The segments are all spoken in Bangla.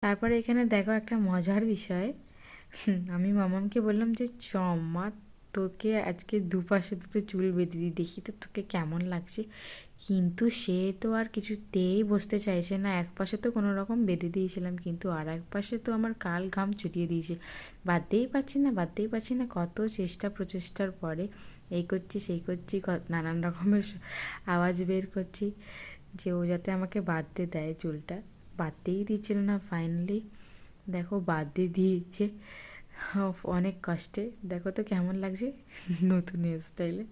তারপরে এখানে দেখো একটা মজার বিষয়। আমি মামামকে বললাম যে মা, তোকে আজকে দুপাশে দুটো চুল বেঁধে দিই, দেখি তো তোকে কেমন লাগছে। কিন্তু সে তো আর কিছুতেই বসতে চাইছে না। এক পাশে তো কোনো রকম বেঁধে দিয়েছিলাম, কিন্তু আর এক পাশে তো আমার কাল ঘাম ছুটিয়ে দিয়েছে। বাঁধতেই পারছি না, বাঁধতেই পারছি না। কত চেষ্টা প্রচেষ্টার পরে এই করছি সেই করছি, নানান রকমের আওয়াজ বের করছি যে ও যাতে আমাকে বাঁধতে দেয় চুলটা। বাঁধতেই দিচ্ছিল না। ফাইনালি দেখো বাঁধতে দিয়েছে, অনেক কষ্টে। দেখো তো কেমন লাগছে নতুন হেয়ার স্টাইলে।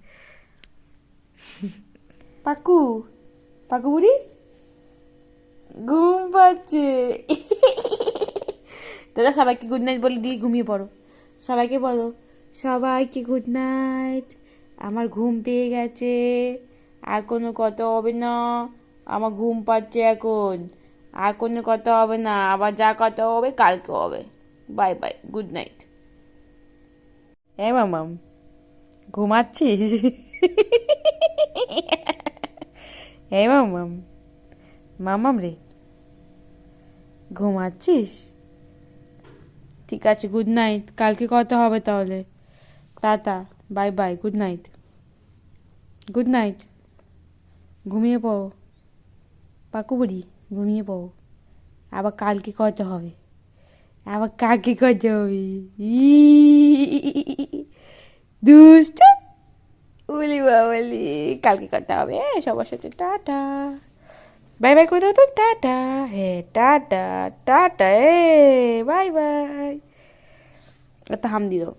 পাকু, পাকু বুড়ি ঘুম পাচ্ছে। দাদা সবাইকে গুড নাইট বলে দিয়ে ঘুমিয়ে পড়ো। সবাইকে বলো, সবাইকে গুড নাইট। আমার ঘুম পেয়ে গেছে, আর কোনো কথা হবে না। আমার ঘুম পাচ্ছে এখন, আর কোনো কথা হবে না। আবার যা কথা হবে কালকে হবে। Bye bye, good night. হ্যাঁ মামাম, ঘুমাচ্ছিস? হ্যাঁ মামাম, মামাম রে, ঘুমাচ্ছিস? ঠিক আছে, গুড নাইট। কালকে কথা হবে তাহলে। Tata, bye bye, good night. Good night. ঘুমিয়ে পড়ো পাকু বুড়ি, ঘুমিয়ে পড়ো। আবার কালকে কথা হবে, আবার কাকে কথা হবে। দুষ্ট বলি বাবলি, কালকে কথা হবে সবার সাথে। টাটা, বাই বাই করে দাও তো। টাটা, হ্যাঁ টাটা, টাটা, বাই বাই। একটা হাম দিয়ে দাও।